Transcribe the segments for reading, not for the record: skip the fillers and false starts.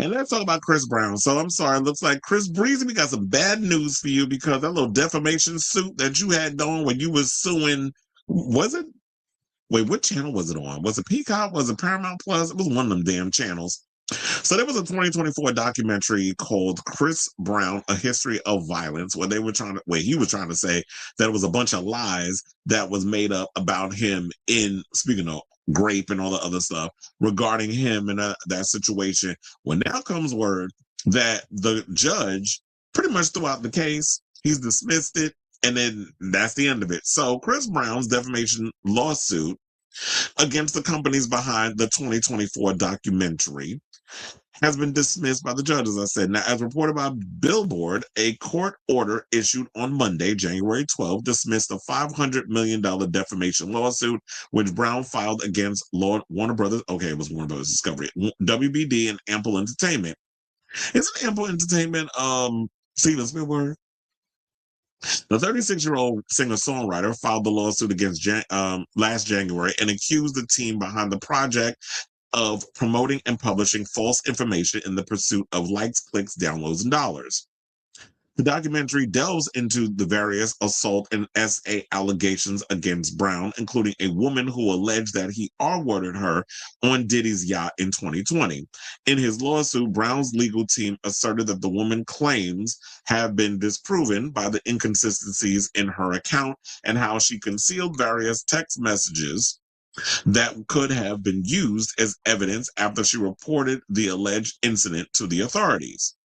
And let's talk about Chris Brown. So I'm sorry, it looks like Chris Breezy, we got some bad news for you because that little defamation suit that you had going when you was suing, was it? Wait, what channel was it on? Was it Peacock? Was it Paramount Plus? It was one of them damn channels. So there was a 2024 documentary called Chris Brown, A History of Violence, where he was trying to say that it was a bunch of lies that was made up about him speaking of grape and all the other stuff regarding him and that situation. Well, now comes word that the judge pretty much threw out the case. He's dismissed it. And then that's the end of it. So Chris Brown's defamation lawsuit against the companies behind the 2024 documentary has been dismissed by the judge, as I said. Now, as reported by Billboard, a court order issued on Monday, January 12th, dismissed a $500 million defamation lawsuit, which Brown filed against Warner Brothers. Okay, it was Warner Brothers Discovery, WBD, and Ample Entertainment. Isn't Ample Entertainment Steven Spielberg? The 36-year-old singer-songwriter filed the lawsuit against last January and accused the team behind the project of promoting and publishing false information in the pursuit of likes, clicks, downloads, and dollars. The documentary delves into the various assault and SA allegations against Brown, including a woman who alleged that he R-worded her on Diddy's yacht in 2020. In his lawsuit, Brown's legal team asserted that the woman claims have been disproven by the inconsistencies in her account and how she concealed various text messages that could have been used as evidence after she reported the alleged incident to the authorities.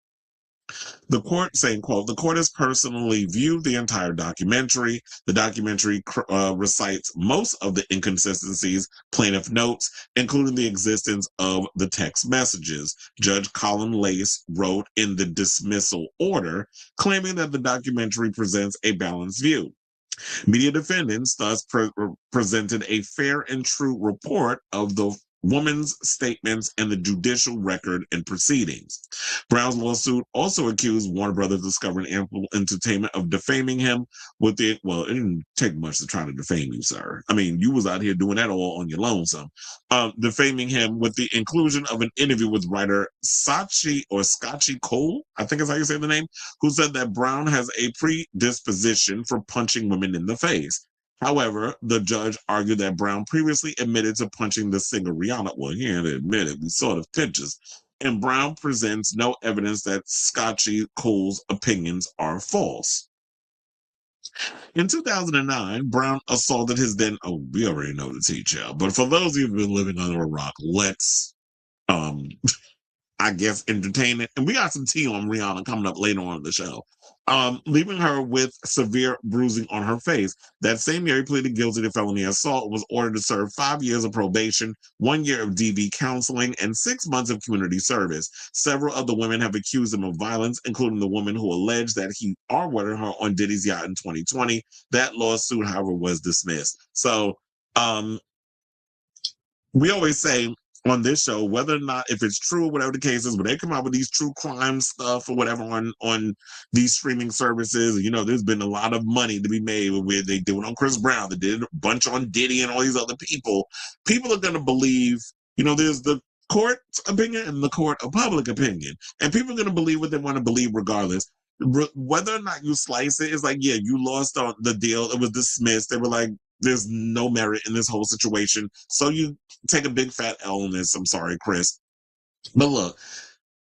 The court saying, quote, the court has personally viewed the entire documentary. The documentary recites most of the inconsistencies plaintiff notes, including the existence of the text messages. Judge Colin Lace wrote in the dismissal order, claiming that the documentary presents a balanced view. Media defendants thus presented a fair and true report of the woman's statements and the judicial record and proceedings. Brown's lawsuit also accused Warner Brothers Discovery and Ample Entertainment of defaming him it didn't take much to try to defame you, sir. I mean, you was out here doing that all on your lonesome. Defaming him with the inclusion of an interview with writer Scotchy Cole, I think is how you say the name, who said that Brown has a predisposition for punching women in the face. However, the judge argued that Brown previously admitted to punching the singer Rihanna. Well, he didn't admit it. We saw the pictures. And Brown presents no evidence that Scotchy Cole's opinions are false. In 2009, Brown assaulted his we already know the teacher. But for those of you who've been living under a rock, let's, I guess, entertain it. And we got some tea on Rihanna coming up later on in the show. Leaving her with severe bruising on her face. That same year, he pleaded guilty to felony assault, was ordered to serve 5 years of probation, 1 year of DV counseling, and 6 months of community service. Several other women have accused him of violence, including the woman who alleged that he R-worded her on Diddy's yacht in 2020. That lawsuit, however, was dismissed. So, we always say on this show, whether or not, if it's true, whatever the case is, when they come out with these true crime stuff or whatever on these streaming services, there's been a lot of money to be made where they do it on Chris Brown, they did a bunch on Diddy and all these other people. People are going to believe, there's the court's opinion and the court of public opinion. And people are going to believe what they want to believe regardless. Whether or not you slice it, it's like, yeah, you lost on the deal. It was dismissed. They were like, there's no merit in this whole situation. So you take a big fat L on this. I'm sorry, Chris. But look,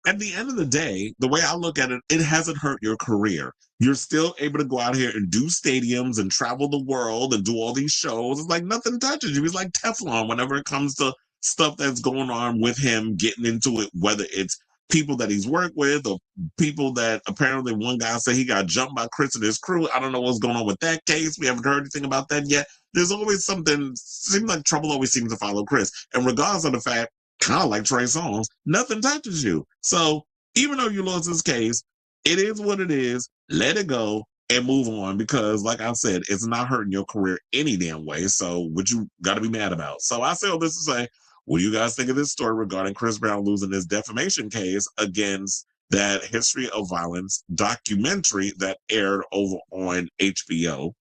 at the end of the day, the way I look at it, it hasn't hurt your career. You're still able to go out here and do stadiums and travel the world and do all these shows. It's like nothing touches you. He's like Teflon whenever it comes to stuff that's going on with him getting into it, whether it's people that he's worked with or people that apparently one guy said he got jumped by Chris and his crew. I don't know what's going on with that case. We haven't heard anything about that yet. There's always something, seems like trouble always seems to follow Chris. And regardless of the fact, kind of like Trey Songz, nothing touches you. So even though you lost this case, it is what it is. Let it go and move on because, like I said, it's not hurting your career any damn way. So what you got to be mad about? So I say all this to say, what do you guys think of this story regarding Chris Brown losing his defamation case against that History of Violence documentary that aired over on HBO?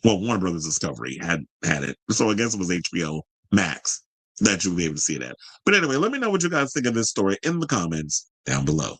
Well, Warner Brothers Discovery had it. So I guess it was HBO Max that you'll be able to see that. But anyway, let me know what you guys think of this story in the comments. down below.